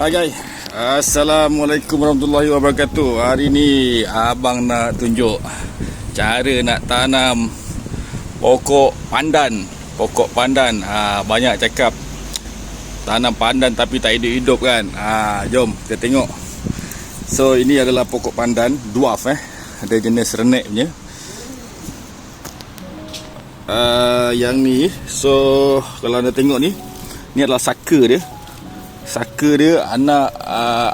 Hai guys, Assalamualaikum warahmatullahi wabarakatuh. Hari ni abang nak tunjuk cara nak tanam pokok pandan. Pokok pandan, banyak cakap tanam pandan tapi tak hidup-hidup kan. Jom kita tengok. So ini adalah pokok pandan dwarf ada jenis renek punya. Yang ni, so kalau anda tengok ni adalah saka dia. Saka dia anak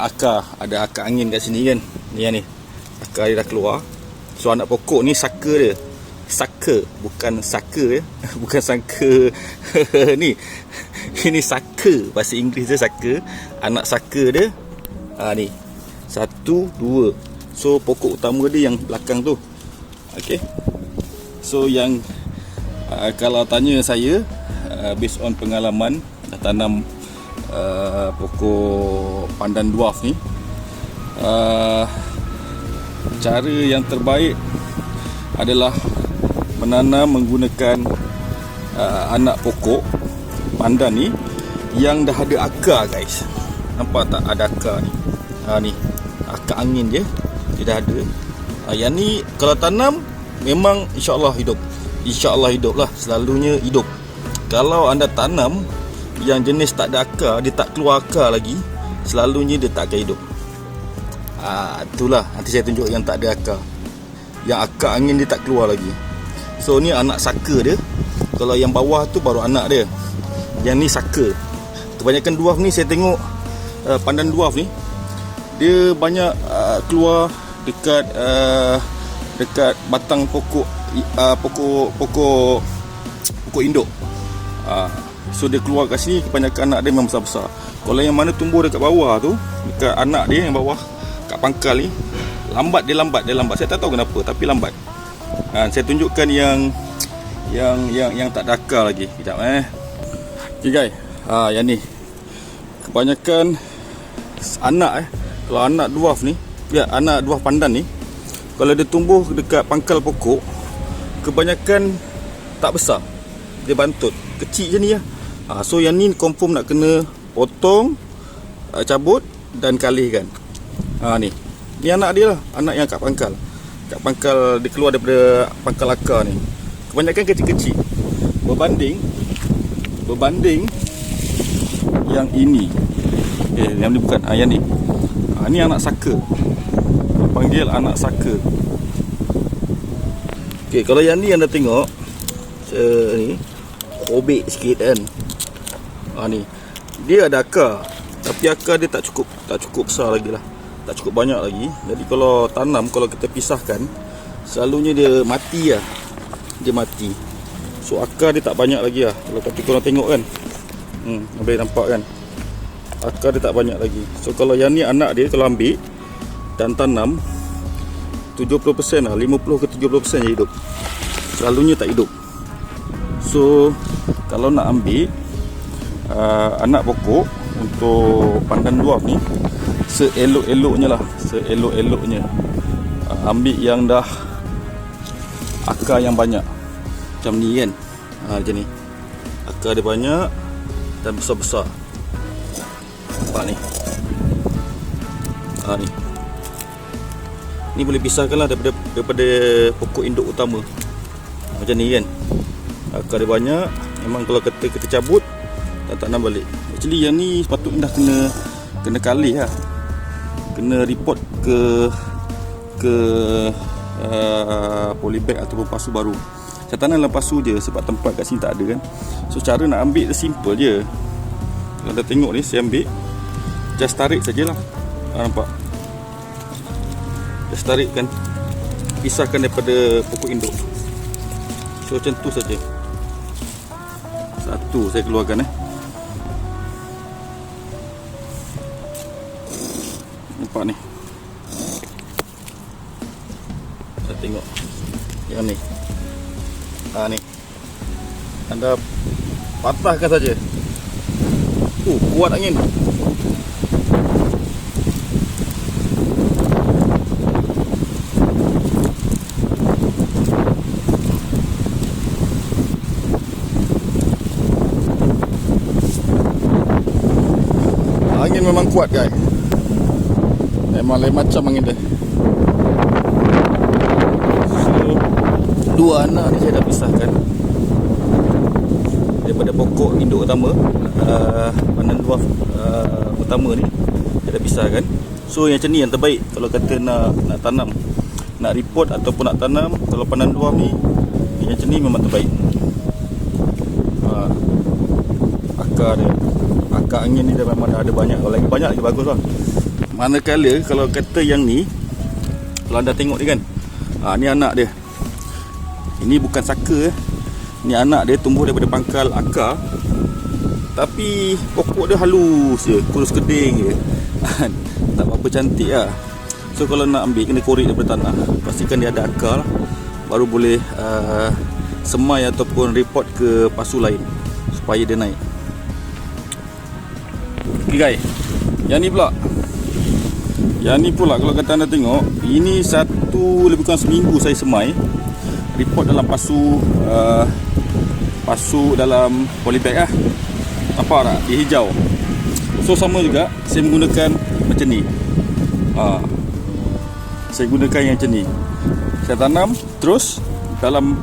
akar. Ada akar angin kat sini kan. Ni yang ni, akar dia dah keluar. So anak pokok ni saka dia. Saka, bukan saka ya. Bukan sangka ni. Ini saka, bahasa Inggeris dia saka. Anak saka dia ni. 1, 2. So pokok utama dia yang belakang tu. Okay. So yang kalau tanya saya, based on pengalaman dah tanam pokok pandan dwarf ni, cara yang terbaik adalah menanam menggunakan anak pokok pandan ni yang dah ada akar guys. Nampak tak ada akar ni? Ni akar angin je, dia dah ada. Yang ni kalau tanam memang insya-Allah hidup. InsyaAllah hidup lah, selalunya hidup. Kalau anda tanam yang jenis tak ada akar, dia tak keluar akar lagi, selalunya dia tak akan hidup. Itulah, nanti saya tunjuk yang tak ada akar, yang akar angin dia tak keluar lagi. So ni anak saka dia. Kalau yang bawah tu baru anak dia. Yang ni saka. Kebanyakan dwarf ni saya tengok, pandan dwarf ni dia banyak keluar dekat batang pokok induk. So dia keluar kat sini, kebanyakan anak dia memang besar-besar. Kalau yang mana tumbuh dekat bawah tu, dekat anak dia yang bawah kat pangkal ni, lambat. Saya tak tahu kenapa, tapi lambat. Saya tunjukkan yang tak ada akar lagi. Sekejap Okay guys, yang ni kebanyakan anak kalau anak dwarf ni, anak dwarf pandan ni, kalau dia tumbuh dekat pangkal pokok, kebanyakan tak besar. Dia bantut, kecil je ni lah. So yang ni confirm nak kena potong, cabut dan kalihkan. Ni anak dia lah, anak yang kat pangkal. Kat pangkal dia keluar daripada pangkal akar ni. Kebanyakan kecil-kecil. Berbanding yang ini. Yang ni bukan, yang ni. Ni anak saka. Panggil anak saka. Kalau yang ni anda tengok, ni robek sikit kan. Ni dia ada akar, tapi akar dia tak cukup besar lagi lah, tak cukup banyak lagi. Jadi kalau tanam, kalau kita pisahkan, selalunya dia mati lah. Dia mati. So akar dia tak banyak lagi lah. Kalau korang tengok kan, boleh nampak kan, akar dia tak banyak lagi. So kalau yang ni anak dia, kalau ambil dan tanam, 70% lah, 50 ke 70% je hidup. Selalunya tak hidup. So kalau nak ambil anak pokok untuk pandan dwarf ni, seelok-eloknya lah, ambil yang dah akar yang banyak. Macam ni kan, macam ni, akar dia banyak dan besar-besar. Nampak ni. Ni boleh pisahkan lah daripada pokok induk utama. Macam ni kan, akar dia banyak. Memang kalau kita cabut tak tanam balik. Actually yang ni sepatutnya dah kena kalih lah. Kena report ke polybag ataupun pasu baru. Saya tanam dalam pasu je sebab tempat kat sini tak ada kan. So cara nak ambil dia simple je. Kalau anda tengok ni, saya ambil, just tarik sajalah. Nampak? Just tarik kan, pisahkan daripada pokok induk. So macam tu saja. Satu saya keluarkan Nampak ni. Saya tengok yang ni. Ni anda patahkan saja. Kuat angin. Angin memang kuat guys. Memang lain macam angin dia. So, dua anak ni saya dah pisahkan daripada pokok induk utama, pandan dwarf utama ni saya dah pisahkan. So yang macam ni yang terbaik kalau kata nak tanam, nak repot ataupun nak tanam. Kalau pandan dwarf ni yang macam ni memang terbaik. Akar dia, akar angin ni dah memang dah ada banyak. Kalau lagi banyak lagi bagus lah. Manakala kalau kata yang ni, kalau anda tengok ni kan, ni anak dia. Ini bukan saka. Ni anak dia tumbuh daripada pangkal akar, tapi pokok dia halus je, kurus keding je. Tak apa cantik lah. So kalau nak ambil, kena korek daripada tanah. Pastikan dia ada akar, baru boleh semai ataupun repot ke pasu lain supaya dia naik. Okay guys, yang ni pula. Yang ni pula kalau kata anda tengok, ini satu lebih kurang seminggu saya semai, repot dalam pasu dalam polybag lah. Nampak tak? Dia hijau. So sama juga saya menggunakan macam ni. Saya gunakan yang macam ni. Saya tanam terus dalam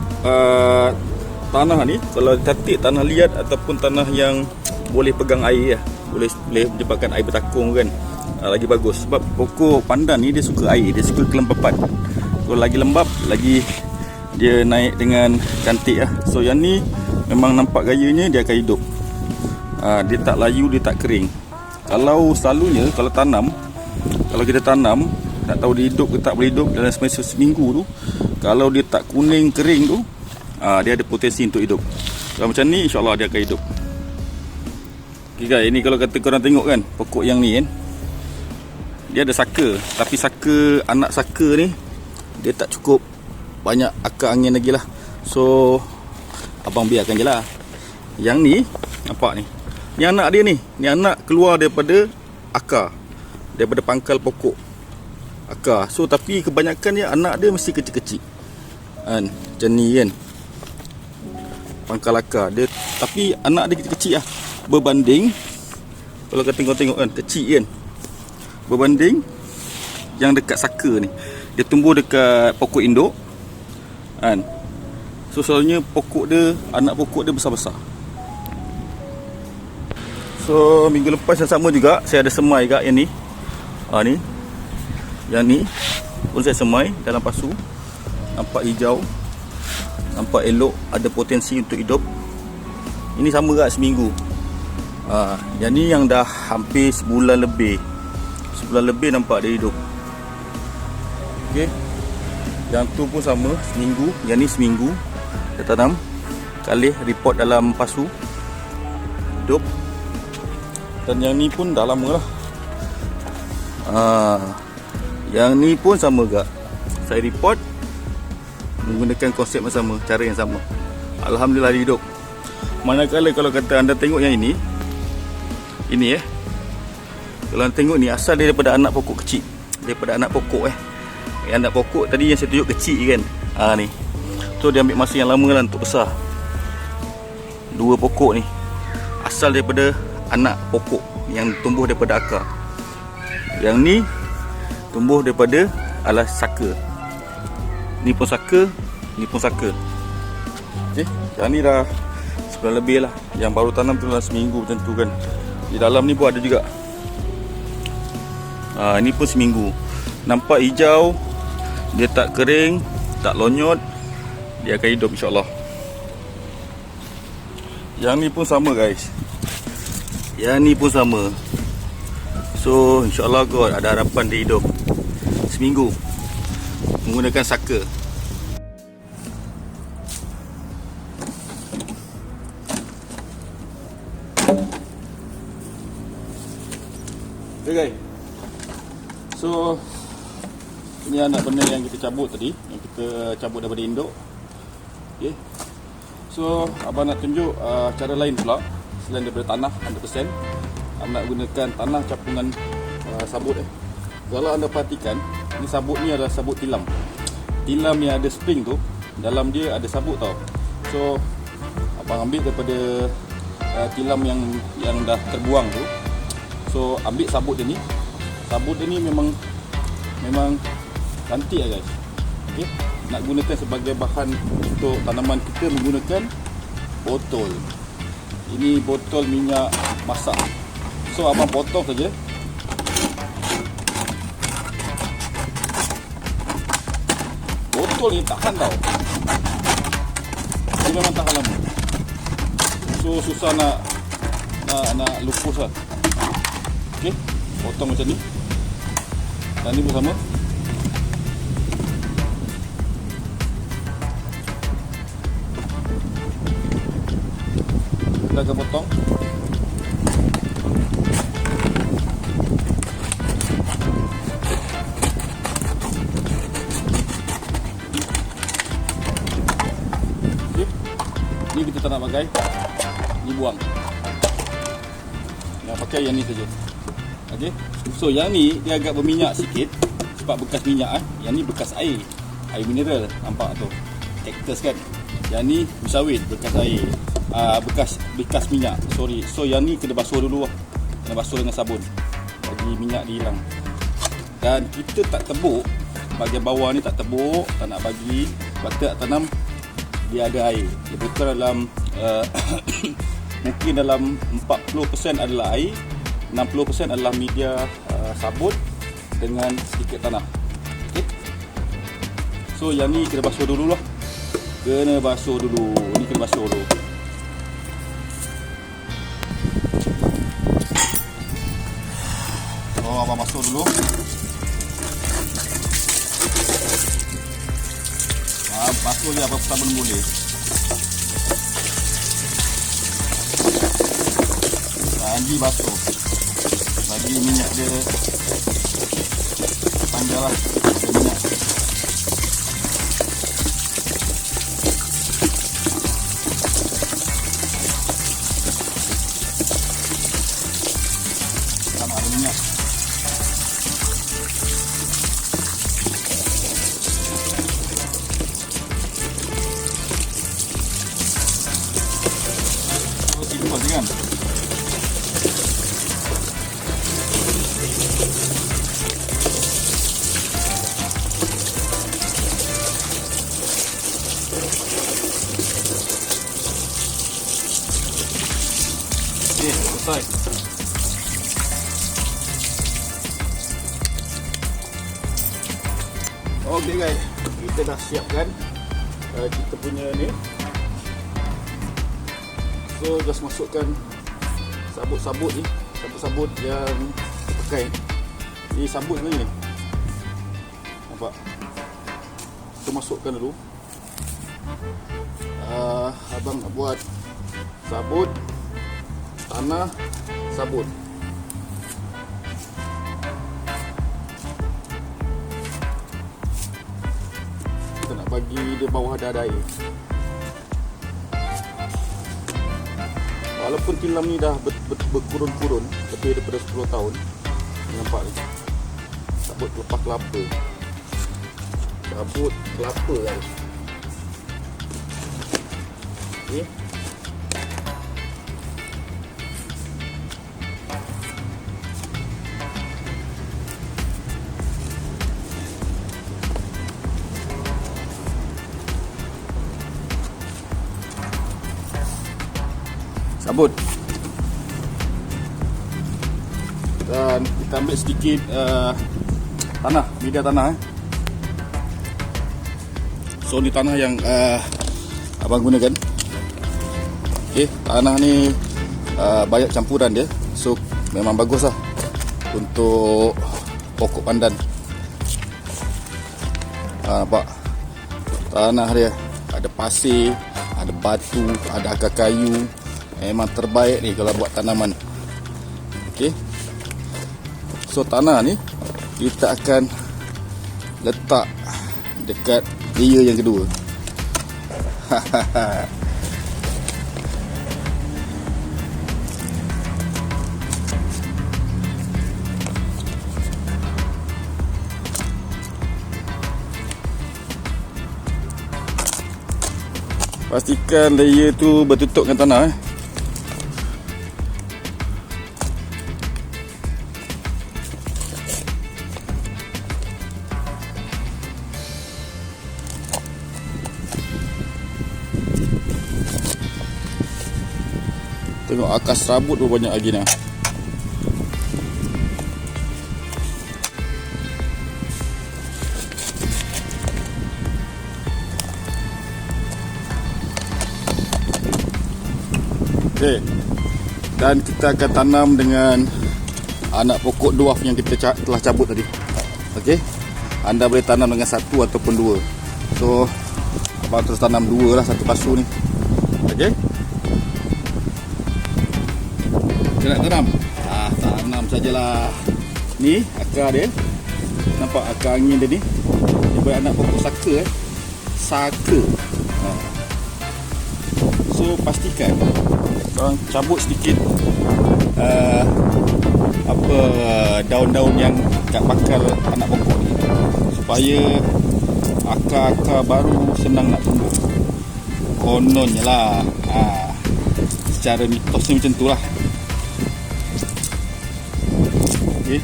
tanah ni. Kalau cantik tanah liat ataupun tanah yang boleh pegang air lah, boleh menyebabkan air bertakung kan, lagi bagus. Sebab pokok pandan ni dia suka air, dia suka kelembapan. Kalau lagi lembab, lagi dia naik dengan cantik lah. So yang ni memang nampak gayanya dia akan hidup. Dia tak layu, dia tak kering. Kalau selalunya kalau tanam, kalau kita tanam nak tahu dia hidup ke tak boleh hidup dalam seminggu tu, kalau dia tak kuning kering tu, dia ada potensi untuk hidup. Kalau macam ni, insyaAllah dia akan hidup. Okay guys, ini kalau kata korang tengok kan, pokok yang ni kan, dia ada saka. Tapi saka, anak saka ni dia tak cukup banyak akar angin lagi lah. So abang biarkan je lah. Yang ni, nampak ni, ni anak dia ni. Ni anak keluar daripada akar, daripada pangkal pokok akar. So tapi kebanyakan dia, anak dia mesti kecil-kecil kan, macam ni kan, pangkal akar dia. Tapi anak dia kecil-kecil lah, berbanding kalau kata tengok kan, kecil kan, berbanding yang dekat saka ni. Dia tumbuh dekat pokok induk kan. So selalunya pokok dia, anak pokok dia besar-besar. So minggu lepas yang sama juga saya ada semai kat yang ni. Ni, yang ni pun saya semai dalam pasu. Nampak hijau, nampak elok, ada potensi untuk hidup. Ini sama kat seminggu. Yang ni yang dah hampir sebulan lebih. Sebulan lebih nampak dia hidup. Okay. Yang tu pun sama, seminggu. Yang ni seminggu. Dia tanam, kalih, repot dalam pasu, hidup. Dan yang ni pun dah lama lah. Yang ni pun sama juga. Saya repot menggunakan konsep yang sama, cara yang sama. Alhamdulillah dia hidup. Manakala kalau kata anda tengok yang ini kalau anda tengok ni, asal dia daripada anak pokok kecil. Daripada anak pokok anak pokok tadi yang saya tunjuk kecil kan. Ni. So dia ambil masa yang lama lah untuk besar. Dua pokok ni asal daripada anak pokok yang tumbuh daripada akar. Yang ni tumbuh daripada alas saka. Ni pun saka, ni pun saka. Okay. Yang ni dah sebulan lebih lah. Yang baru tanam tu dalam seminggu macam tu kan. Di dalam ni pun ada juga. Ini pun seminggu. Nampak hijau, dia tak kering, tak lonyot, dia akan hidup insyaAllah. Yang ni pun sama guys. Yang ni pun sama. So insyaAllah God, ada harapan dia hidup seminggu menggunakan saka. Okay guys, so ini anak benda yang kita cabut tadi, yang kita cabut daripada induk. Okay. So abang nak tunjuk cara lain pula selain daripada tanah 100%. Nak gunakan tanah campungan sabut. Kalau anda perhatikan, ini sabut ni adalah sabut tilam. Tilam yang ada spring tu, dalam dia ada sabut tau. So abang ambil daripada tilam yang dah terbuang tu. So ambil sabut dia ni. Sabut dia ni memang cantik lah guys. Okay. Nak gunakan sebagai bahan untuk tanaman kita menggunakan botol. Ini botol minyak masak. So abang potong saja. Botol ni tahan tau. Dia memang tahan lama. So susah nak lupus lah. Okay, potong macam ni. Dan ni pun sama. Kita akan potong. Okay. Ni kita tak nak pakai. Ni buang. Yang pakai yang ni saja. Okey. So yang ni dia agak berminyak sikit sebab bekas minyak Yang ni bekas air. Air mineral, nampak tu. Cactus kan. Yang ni sawit bekas air. Bekas minyak. Sorry. So yang ni kena basuh dulu lah. Kena basuh dengan sabun bagi minyak dia hilang. Dan kita tak tebuk bahagian bawah ni, tak tebuk, tak nak bagi sebab kita nak tanam dia ada air. Lebih kurang dalam mungkin dalam 40% adalah air, 60% adalah media sabun dengan sedikit tanah. Okay. So yang ni kena basuh dulu lah. Kena basuh dulu. Ni kena basuh dulu. Oh, abang basuh dulu. Basuh je apa sabun boleh. Lagi basuh. Bagi minyak dia panjang lah. Minyak. Sama ada minyak. Oh, simple je kan? Okay, selesai. Okay guys, kita dah siapkan kita punya ni. So just masukkan sabut-sabut ni, sabut-sabut yang kita pakai. Ni sabut ni. Nampak? Kita masukkan dulu. Abang nak buat sabut, tanah, sabut. Kita nak bagi dia bawah ada air. Walaupun tilam ni dah berkurun-kurun lebih daripada 10 tahun. Nampak ni. Sabut lepas kelapa. Sabut kelapa guys. Okay. Sabut. Dan kita ambil sedikit tanah, media tanah. So ni tanah yang abang gunakan. Okay, tanah ni banyak campuran dia. So memang bagus lah untuk pokok pandan. Nampak tanah dia ada pasir, ada batu, ada akar kayu. Memang terbaik ni kalau buat tanaman. Okey. So tanah ni kita akan letak dekat layer yang kedua. Pastikan layer tu bertutup dengan tanah. Tengok akar serabut tu banyak lagi nah. Okey. Dan kita akan tanam dengan anak pokok dwarf yang kita telah cabut tadi. Okey. Anda boleh tanam dengan satu ataupun dua. So abang terus tanam dua lah, satu pasu ni. Okey. Kita nak tanam. Tanam sajalah. Ni akar dia. Nampak akar angin dia ni. Dia buat anak pokok saka Saka. So pastikan korang cabut sedikit daun-daun yang kat bakal anak pokok ni, supaya akar-akar baru senang nak tumbuh. Kononnya lah. Secara mitosnya macam tu lah. Okay.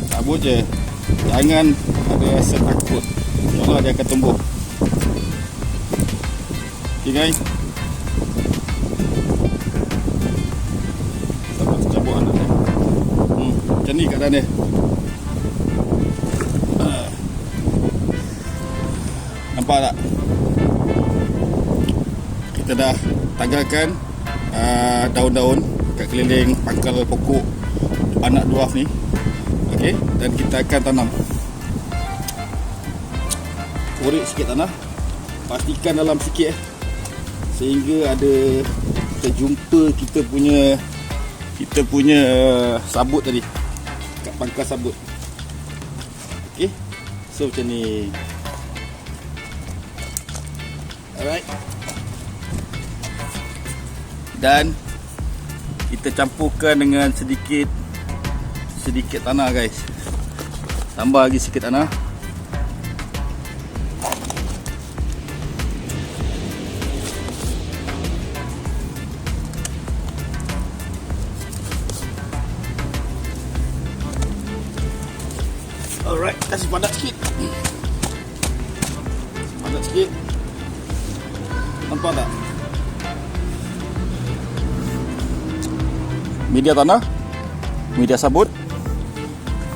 Cabut je. Jangan ada rasa takut. InsyaAllah dia akan tumbuh. Okay guys. Cabut anak dia. Macam ni keadaan dia. Nampak tak? Kita dah tagarkan daun-daun kat keliling pangkal pokok anak dwarf ni. Okey, dan kita akan tanam. Korek sikit tanah. Pastikan dalam sikit sehingga ada kita jumpa kita punya sabut tadi kat pangkal sabut. Okey. So macam ni. Alright. Dan kita campurkan dengan sedikit tanah guys. Tambah lagi sikit tanah. Alright, kasih padat sikit. Padat sikit. Nampak tak? Media tanah, media sabut,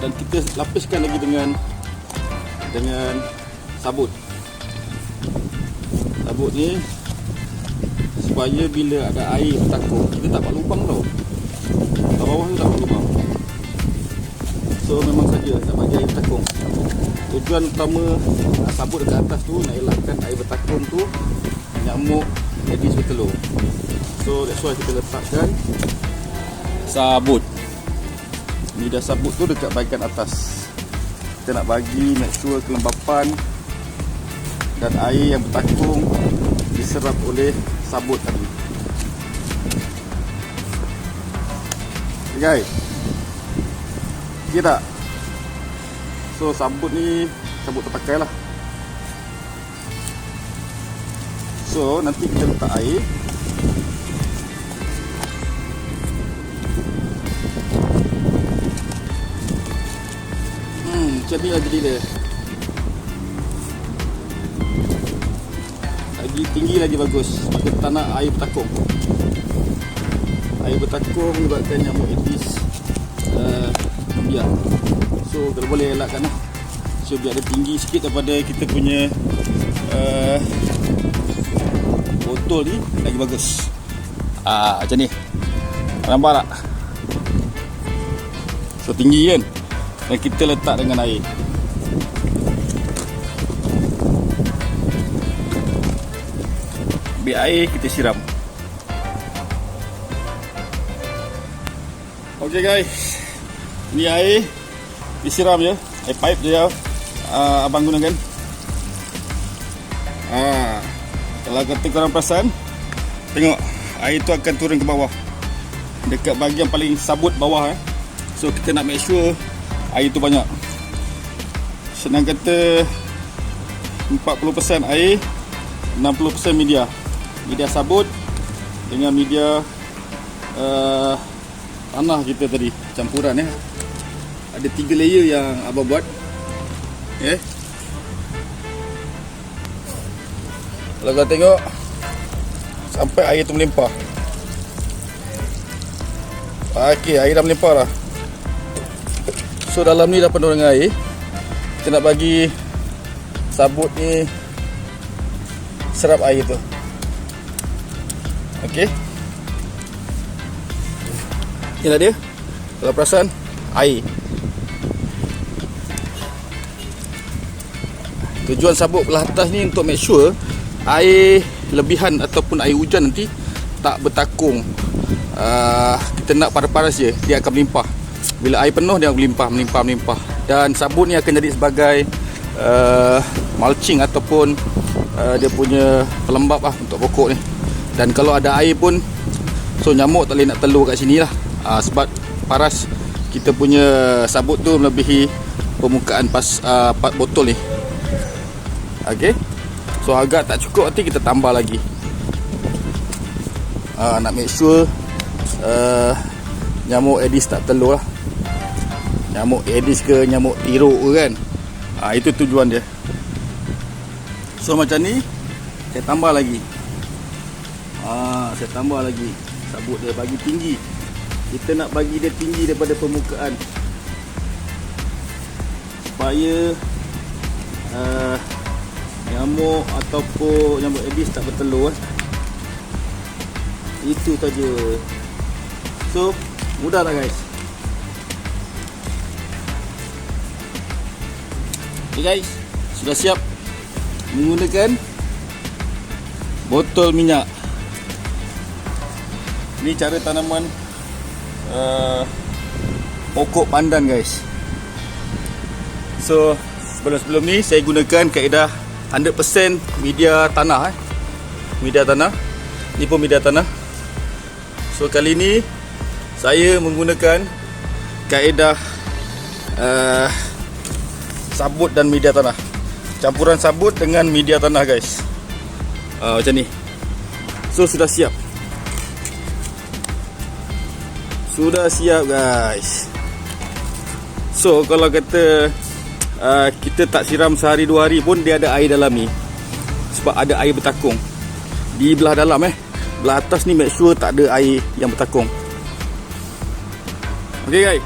dan kita lapiskan lagi dengan sabut. Sabut ni supaya bila ada air bertakung, kita tak buat lubang tau. Kat bawah ni tak buat lubang. So memang saja tak bagi air bertakung. Tujuan utama sabut dekat atas tu nak elakkan air bertakung tu, nyamuk jadi bertelur. So that's why kita letakkan sabut. Media sabut tu dekat bahagian atas. Kita nak bagi make sure kelembapan dan air yang bertakung diserap oleh sabut tadi. Okay guys, okay tak? So sabut ni sabut terpakai lah. So nanti kita letak air. Macam ni lah jadi dia. Lagi tinggi lagi bagus. Kita nak air bertakung. Air bertakung menyebabkan nyamuk Aedes membiak. So kalau boleh elakkan lah. So biar dia tinggi sikit daripada kita punya botol ni, lagi bagus. Macam ni. Nampak tak? So tinggi kan? Dan kita letak dengan air. Ambil air, kita siram. Ok guys, ini air disiram je. Air pipe je abang gunakan. Kalau kata korang perasan, tengok air tu akan turun ke bawah, dekat bahagian paling sabut bawah. So kita nak make sure air tu banyak. Senang kata 40% air, 60% media. Media sabut dengan media tanah kita tadi, campuran ya. Ada 3 layer yang abang buat. Okay. Kalau kau tengok sampai air tu melimpah. Okey, air dah melimpah dah. So dalam ni dah penuh dengan air. Kita nak bagi sabut ni serap air tu. Okey. Inilah dia. Kalau perasan air. Tujuan sabut belah atas ni untuk make sure air lebihan ataupun air hujan nanti tak bertakung. Kita nak paras-paras je, dia akan melimpah. Bila air penuh dia akan melimpah. Dan sabut ni akan jadi sebagai mulching ataupun dia punya pelembap lah untuk pokok ni. Dan kalau ada air pun, so nyamuk tak boleh nak telur kat sini lah. Sebab paras kita punya sabut tu melebihi permukaan botol ni. Okay. So agak tak cukup, nanti kita tambah lagi. Nak make sure nyamuk Aedes tak telur lah. Nyamuk Aedes ke nyamuk tiruk ke kan. Itu tujuan dia. So macam ni saya tambah lagi. Saya tambah lagi sabut dia, bagi tinggi. Kita nak bagi dia tinggi daripada permukaan supaya nyamuk ataupun nyamuk Aedes tak bertelur. Itu saja. So mudah tak guys? Okay guys, sudah siap menggunakan botol minyak. Ini cara tanaman pokok pandan guys. So sebelum ni saya gunakan kaedah 100% media tanah. Media tanah. Ni pun media tanah. So kali ni saya menggunakan kaedah sabut dan media tanah. Campuran sabut dengan media tanah guys. Macam ni. So sudah siap. Sudah siap guys. So kalau kata kita tak siram sehari 2 hari pun dia ada air dalam ni. Sebab ada air bertakung di belah dalam belah atas ni, make sure tak ada air yang bertakung. Okay guys.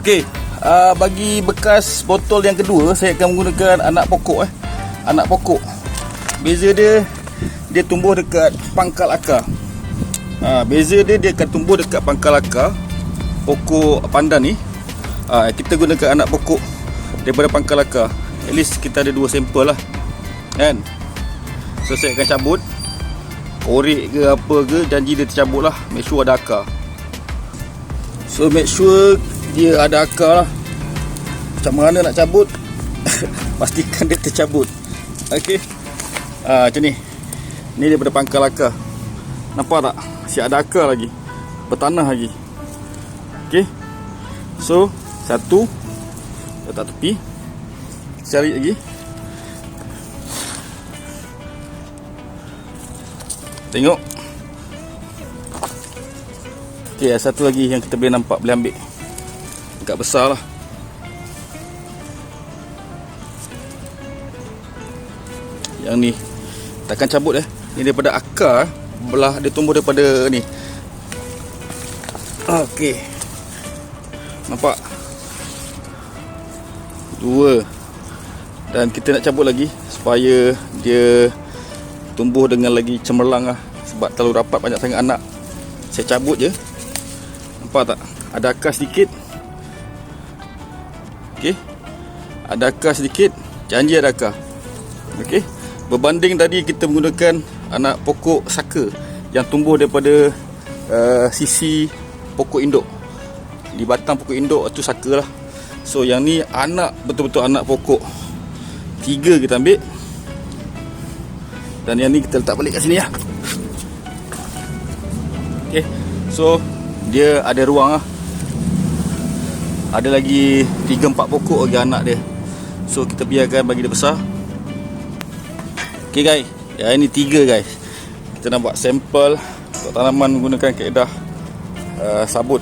Okay, bagi bekas botol yang kedua, saya akan menggunakan anak pokok. Anak pokok, beza dia tumbuh dekat pangkal akar. Beza dia akan tumbuh dekat pangkal akar pokok pandan ni. Kita gunakan anak pokok daripada pangkal akar. At least kita ada 2 sampel lah kan. So saya akan cabut, korek ke apa ke, janji dia tercabut lah. Make sure ada akar. So make sure dia ada akar lah. Macam mana nak cabut pastikan dia tercabut. Okay. Macam ni. Ni daripada pangkal akar. Nampak tak? Masih ada akar lagi, bertanah lagi. Okay. So satu letak tepi. Cari lagi. Tengok. Okay, satu lagi yang kita boleh nampak, boleh ambil. Agak besar lah. Yang ni takkan cabut Ni daripada akar. Belah dia tumbuh daripada ni. Okey. Nampak? 2. Dan kita nak cabut lagi supaya dia tumbuh dengan lagi cemerlang lah. Sebab terlalu rapat, banyak sangat anak. Saya cabut je. Nampak tak? Ada akar sedikit. Okey. Ada akar sedikit. Janji ada akar. Okey. Berbanding tadi kita menggunakan anak pokok saka yang tumbuh daripada sisi pokok induk. Di batang pokok induk tu saka lah. So yang ni anak, betul-betul anak pokok. 3 kita ambil. Dan yang ni kita letak balik kat sini lah. Okay. So dia ada ruang lah. Ada lagi 3-4 pokok lagi anak dia. So kita biarkan bagi dia besar. Okay guys, yang ini 3 guys. Kita nak buat sampel untuk tanaman menggunakan kaedah sabut,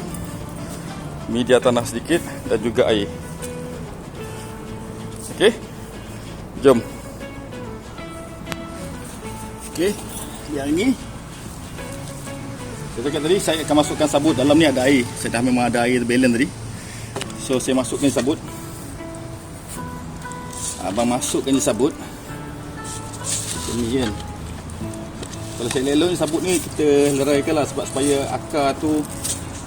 media tanah sedikit dan juga air. Okay, jom. Okey, yang ini saya cakap tadi saya akan masukkan sabut. Dalam ni ada air. Saya dah memang ada air balance tadi. So saya masukkan sabut. Abang masukkan je sabut. Ini kan. Kalau saya lelong sabut ni kita leraikan lah, sebab supaya akar tu,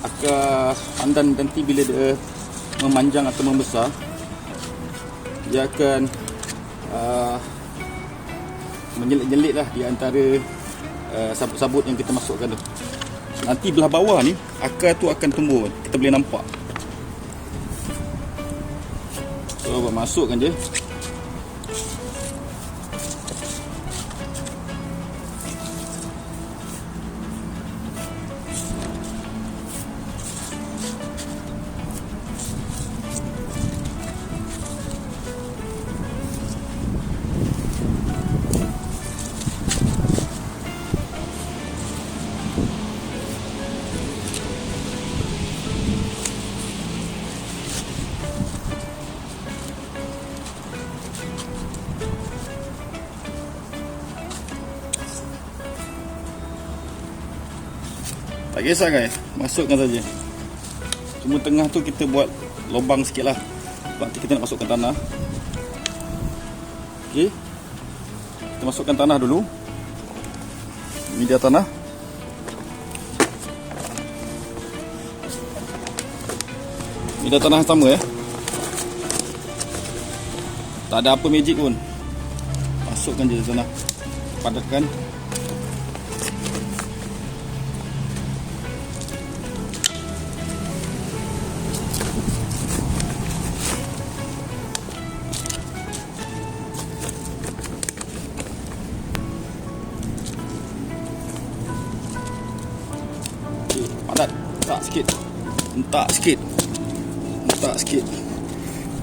akar pandan nanti bila dia memanjang atau membesar, dia akan menyelit-nyelit lah di antara sabut-sabut yang kita masukkan tu. Nanti belah bawah ni akar tu akan tumbuh, kita boleh nampak. So abang masukkan je. Tak kisah guys, masukkan saja. Cuma tengah tu kita buat lubang sikit lah, sebab nanti kita nak masukkan tanah. Okey, kita masukkan tanah dulu, media tanah. Media tanah sama ya. Tak ada apa magic pun. Masukkan je tanah, padatkan. Padat, hentak sikit. Hentak sikit. Hentak sikit.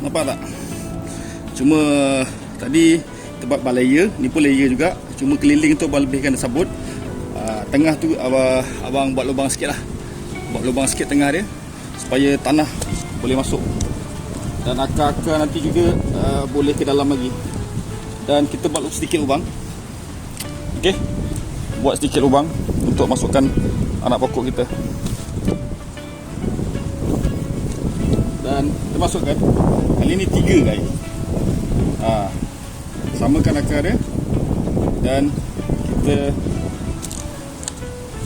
Nampak tak? Cuma tadi kita buat layer, ni pun layer juga. Cuma keliling tu abang lebihkan sabut. Tengah tu abang buat lubang sikit lah. Buat lubang sikit tengah dia, supaya tanah boleh masuk. Dan akar-akar nanti juga boleh ke dalam lagi. Dan kita buat sedikit lubang. Okey, buat sedikit lubang untuk masukkan anak pokok kita. Dan kita masukkan, kali ni 3 guys. Samakan akar dia. Dan kita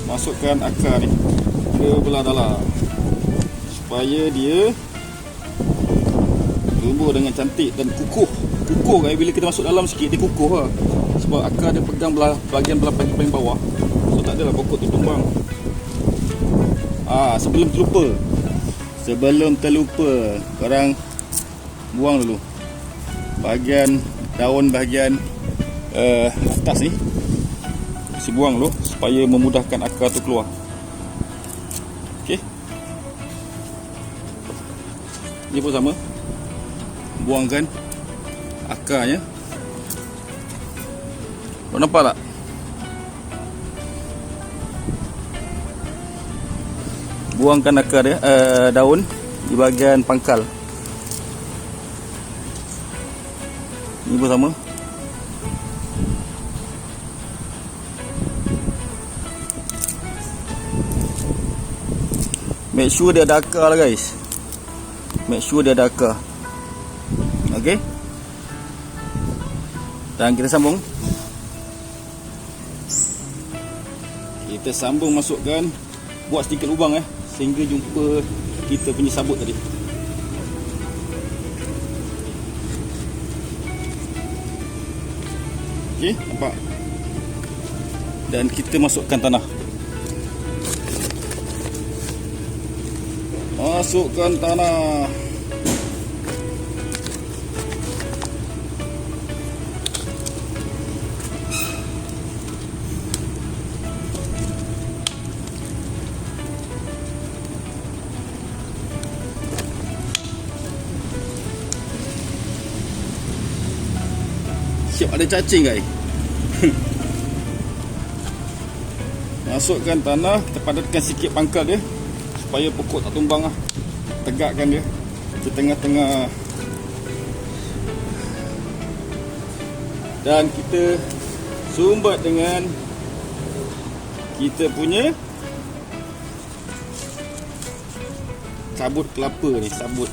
masukkan akar ni ke belah dalam, supaya dia tumbuh dengan cantik dan kukuh. Kukuh guys, bila kita masuk dalam sikit dia kukuh lah. Sebab akar dia pegang bahagian paling bawah. So tak adalah pokok tu tumbang. Sebelum terlupa, korang buang dulu bahagian daun, bahagian atas ni, mesti buang dulu supaya memudahkan akar tu keluar. Okey, ni pun sama, buangkan akarnya. Kau nampak tak? Buangkan akar dia, daun di bahagian pangkal. Ini pun sama. Make sure dia ada akar lah guys. Make sure dia ada akar. Okey. Dan kita sambung. Kita sambung masukkan, buat sedikit lubang sehingga jumpa kita punya sabut tadi. Okey, nampak? Dan kita masukkan tanah. Masukkan tanah. Siap ada cacing guys. Masukkan tanah, kita padatkan sikit pangkal dia supaya pokok tak tumbang lah. Tegakkan dia di tengah-tengah. Dan kita sumbat dengan kita punya sabut kelapa ni. Sabut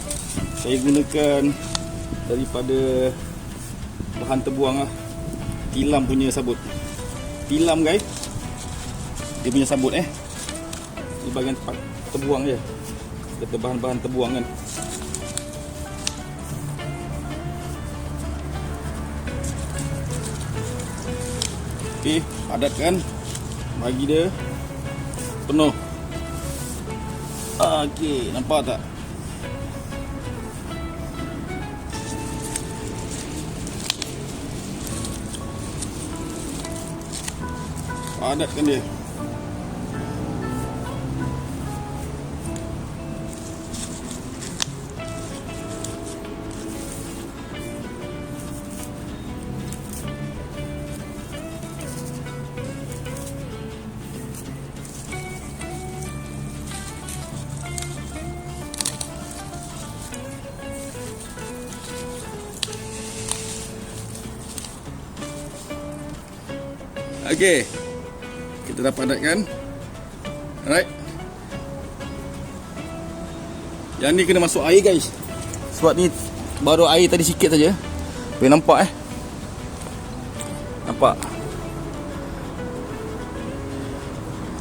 saya gunakan daripada bahan terbuang lah. Tilam punya sabut. Tilam guys, dia punya sabut di bahagian tempat terbuang je. Kata bahan-bahan terbuang kan. Okey, padatkan, bagi dia penuh. Okey, nampak tak? Padatkan dia. Okey, kita dah padatkan. Alright. Yang ni kena masuk air guys. Sebab ni baru air tadi sikit saja. Boleh nampak nampak?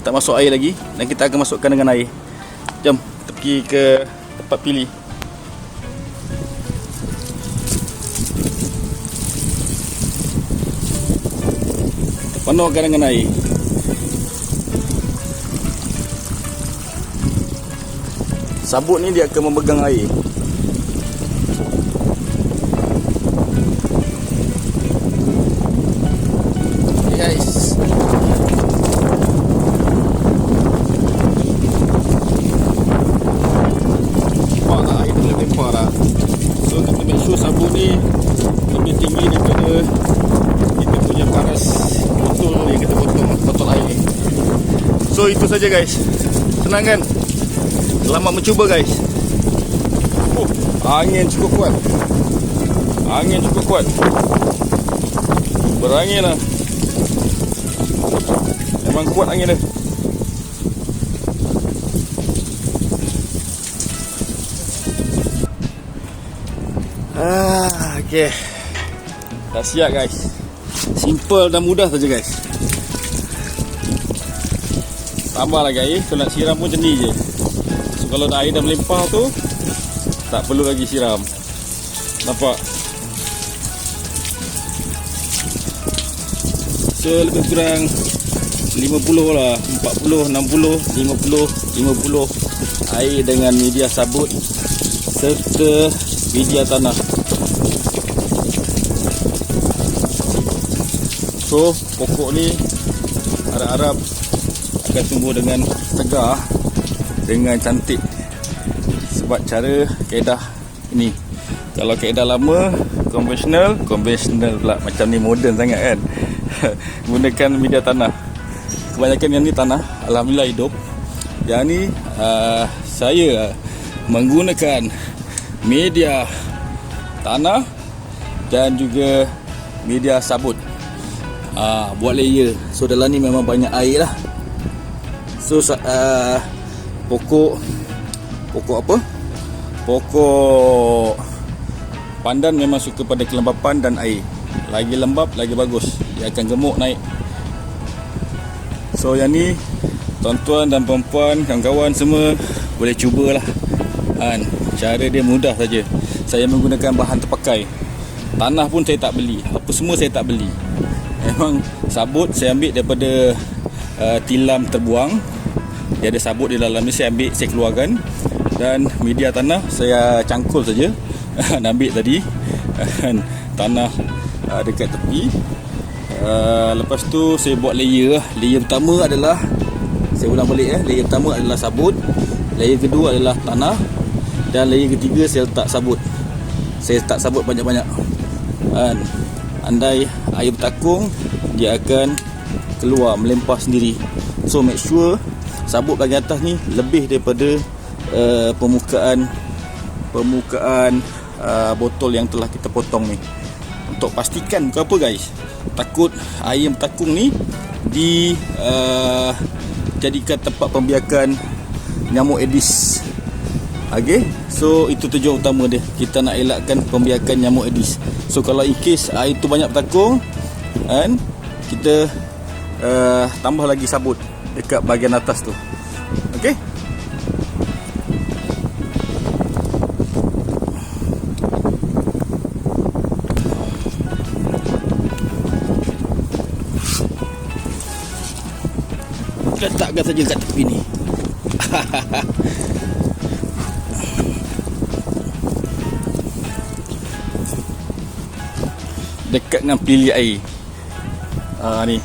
Tak masuk air lagi. Dan kita akan masukkan dengan air. Jom kita pergi ke tempat pilih. Penuhkan dengan air. Sabut ni dia akan memegang air. Okay guys. Nampak tak air dia lempar lah. So kita make sure sabut ni lebih tinggi daripada kita punya paras botol yang kita potong, botol air. So itu saja guys. Senang kan? Selamat mencuba guys. Angin cukup kuat. Angin cukup kuat. Berangin lah. Memang kuat angin dia. Okay. Dah siap guys. Simple dan mudah saja guys. Tambah lagi air. Kalau nak siram pun macam ni je. So kalau dah air dah melimpah tu, tak perlu lagi siram. Nampak? So lebih kurang 50 lah, 40, 60, 50, 50 air dengan media sabut serta media tanah. So pokok ni harap-harap akan tumbuh dengan tegar, dengan cantik. Sebab cara kaedah ini. Kalau kaedah lama konvensional pula, macam ni moden sangat kan. Gunakan media tanah. Kebanyakan yang ni tanah, alhamdulillah hidup. Yang ni saya menggunakan media tanah dan juga media sabut. Buat layer. So dalam ni memang banyak air lah. So pokok apa? Pokok pandan memang suka pada kelembapan dan air. Lagi lembap lagi bagus. Dia akan gemuk naik. So yang ni tuan-tuan dan puan-puan, kawan-kawan semua boleh cubalah. Cara dia mudah saja. Saya menggunakan bahan terpakai. Tanah pun saya tak beli. Apa semua saya tak beli. Memang sabut saya ambil daripada tilam terbuang. Dia ada sabut di dalam ni, saya ambil, saya keluarkan. Dan media tanah saya cangkul saja. Ambil tadi tanah dekat tepi. Lepas tu saya buat layer. Layer pertama adalah, saya ulang balik layer pertama adalah sabut. Layer kedua adalah tanah. Dan layer ketiga saya letak sabut. Saya letak sabut banyak-banyak. Andai air bertakung, dia akan keluar, melempah sendiri. So make sure sabut bahagian atas ni lebih daripada permukaan botol yang telah kita potong ni. Untuk pastikan, bukan apa guys, takut air bertakung ni jadikan tempat pembiakan nyamuk Aedes. Okay, so itu tujuan utama dia. Kita nak elakkan pembiakan nyamuk Aedes. So kalau in case air tu banyak bertakung, kan, kita tambah lagi sabut dekat bahagian atas tu. Okay. Letakkan saja kat tepi ni. Dekat dengan pilih air. Ni.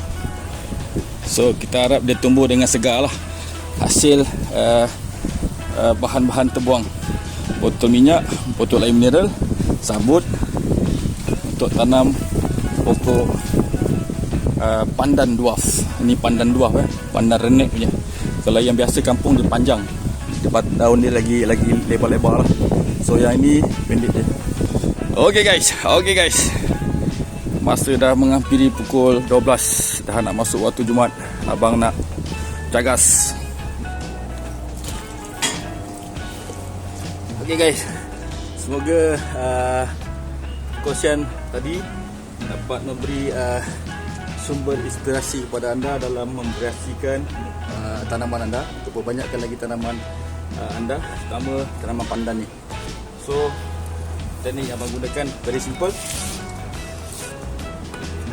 So kita harap dia tumbuh dengan segar lah. Hasil bahan-bahan terbuang. Botol minyak, botol air mineral, sabut untuk tanam pokok pandan dwarf. Ini pandan dwarf, pandan renek punya. Kalau yang biasa kampung dia panjang, daun dia lagi lebar-lebar lah. So yang ini pendek je. Okay guys, masa dah menghampiri pukul 12, dah nak masuk waktu Jumaat. Abang nak cagas. Okay guys, semoga kongsian tadi dapat memberi sumber inspirasi kepada anda dalam memperhiaskan tanaman anda, untuk perbanyakkan lagi tanaman anda, terutama tanaman pandan ni. So teknik yang abang gunakan very simple.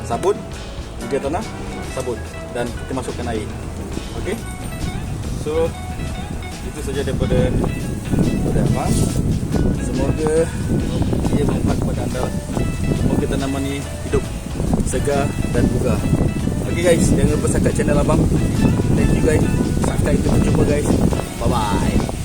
Sabun, juga tanah, sabun, dan kita masukkan air. Okey. So itu saja daripada abang. Semoga ia bermanfaat kepada anda. Semoga tanaman ni hidup segar dan bugar. Okay guys, jangan lupa subscribe channel abang. Thank you guys. Sampai kita berjumpa guys. Bye bye.